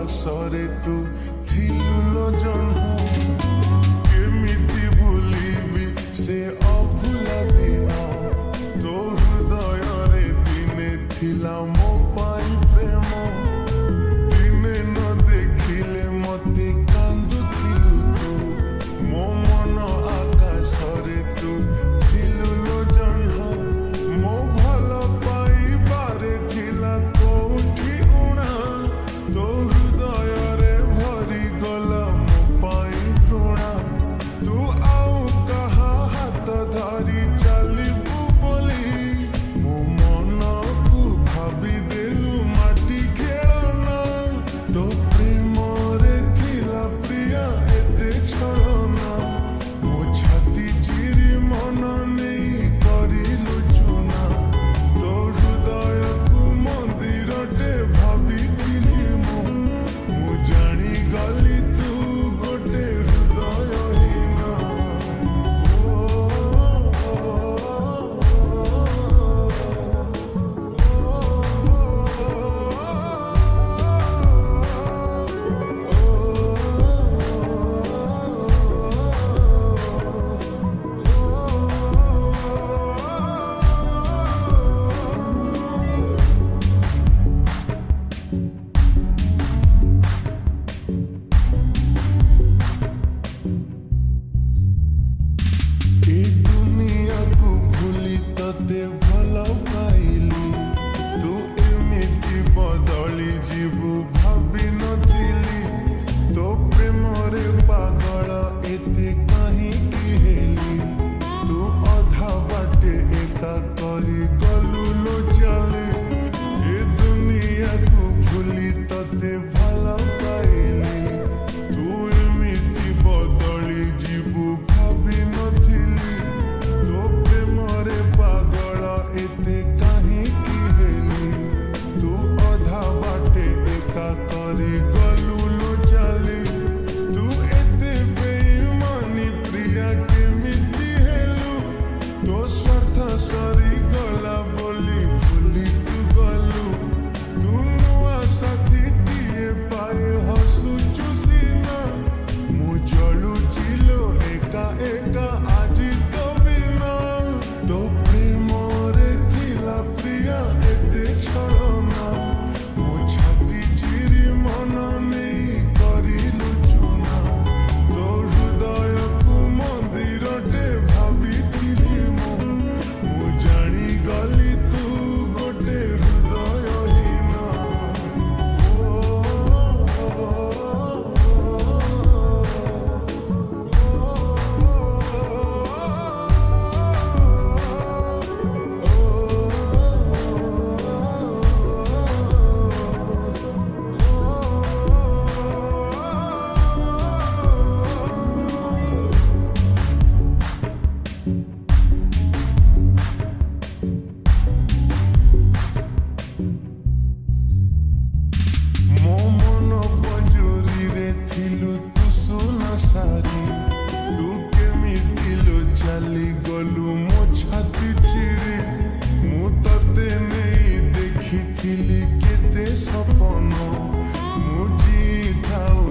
ସରେ ତୁ ଥିଲୁ ଲୋ ଜହ୍ନ କେମିତି ଭୁଲିବି ସେ ଅଭୁଲା ଦିନ ତୋ ହୃଦୟରେ ଦିନେ ଥିଲା ମୋ ପାଇଁ ପ୍ରେମ ଦିନେ ନ ଦେଖିଲେ ମତେ କାନ୍ଦୁଥିଲୁ ତୁ ମୋ ମନ ଆକାଶରେ ତୁ ଥିଲୁ ଲୋ ଜହ୍ନ ମୋ ଭଲ ପାଇବାରେ ଥିଲା କୋଉଠି ଉଣା ତୋ ହୃଦୟରେ ଭରିଗଲା ମୋ ପାଇଁ ଘୃଣା ତୁ ଆଉ କାହା ହାତ ଧରି ଚାଲିବୁ ବୋଲି ମୋ ମନକୁ ଭାବିଦେଲୁ ମାଟି ଖେଳନା ତୋ ପ୍ରେମରେ ଥିଲା ପ୍ରିୟା ଏତେ ଛଳନା ମୋ ଛାତି ଚିରି ମନ ନେଇ କରିଲୁ ଚୁନା ତୋ ହୃଦୟକୁ ମନ୍ଦିରଟେ ଭାବିଥିଲି ମୁଁ ଜାଣିଗଲି ତୁ ଗୋଟେ ହୃଦୟହୀନ ଏ ଦୁନିଆକୁ ଭୁଲି ତତେ ଭଲ ପାଇଲି ତୁ ଏମିତି ବଦଳି ଯିବୁ ଭାବି ନଥିଲି ତୋ ପ୍ରେମରେ ପାଗଳ ଏତେ କାହିଁକି ହେଲି ତୁ ଅଧା ବାଟେ ଏକା କରି ଗଲୁ ଲୋ ଚାଲେ ଏ ଦୁନିଆକୁ ଭୁଲି ତତେ ଭଲ ପାଇଲି ତୁ ଏମିତି ବଦଳି ଯିବୁ ଭାବି ନଥିଲି ତୋ ପ୍ରେମରେ ପାଗଳ ଏତେ କାହିଁକି ହେଲି ତୁ ଅଧା ବାଟେ ଏକା କରି ଗଲୁ ଲୋ ଚାଲି ତୁ ଏତେ ବେଇମାନି ପ୍ରିୟା କେମିତି ହେଲୁ ତୋ ସ୍ୱାର୍ଥ ସରିଗଲା ବୋଲି ଭୁଲି ତୁ ଗଲୁ ତୁ ନୂଆ ସାଥୀଟିଏ ପାଇ ହସୁଛୁ ସିନା ମୁଁ ଜଳୁଛି ଲୋ ଏକା ଏକା ଆଜି ତୋ ବିନା ତୋ ପ୍ରେମରେ ଥିଲା ପ୍ରିୟା ଏତେ ଛଳନା ମୋ ଛାତି ଚିରି ମନ ନେଇ କରିଲୁ ଚୁନା ତୋ ହୃଦୟକୁ ମନ୍ଦିରଟେ ଭାବିଥିଲି ମୁଁ ଜାଣିଗଲି ତୁ ଗୋଟେ ହୃଦୟହୀନ ମୋ ମନ ପଞ୍ଜୁରୀରେ ଥିଲୁ ତୁ ସୁନା ସାରି ତୁ କେମିତି ଲୋ ଚାଲିଗଲୁ ମୋ ଛାତି ଚିରି ମୁଁ ତତେ ନେଇ ଦେଖିଥିଲି କେତେ ସପନ ମୁଁ ଜିଇଥାଉ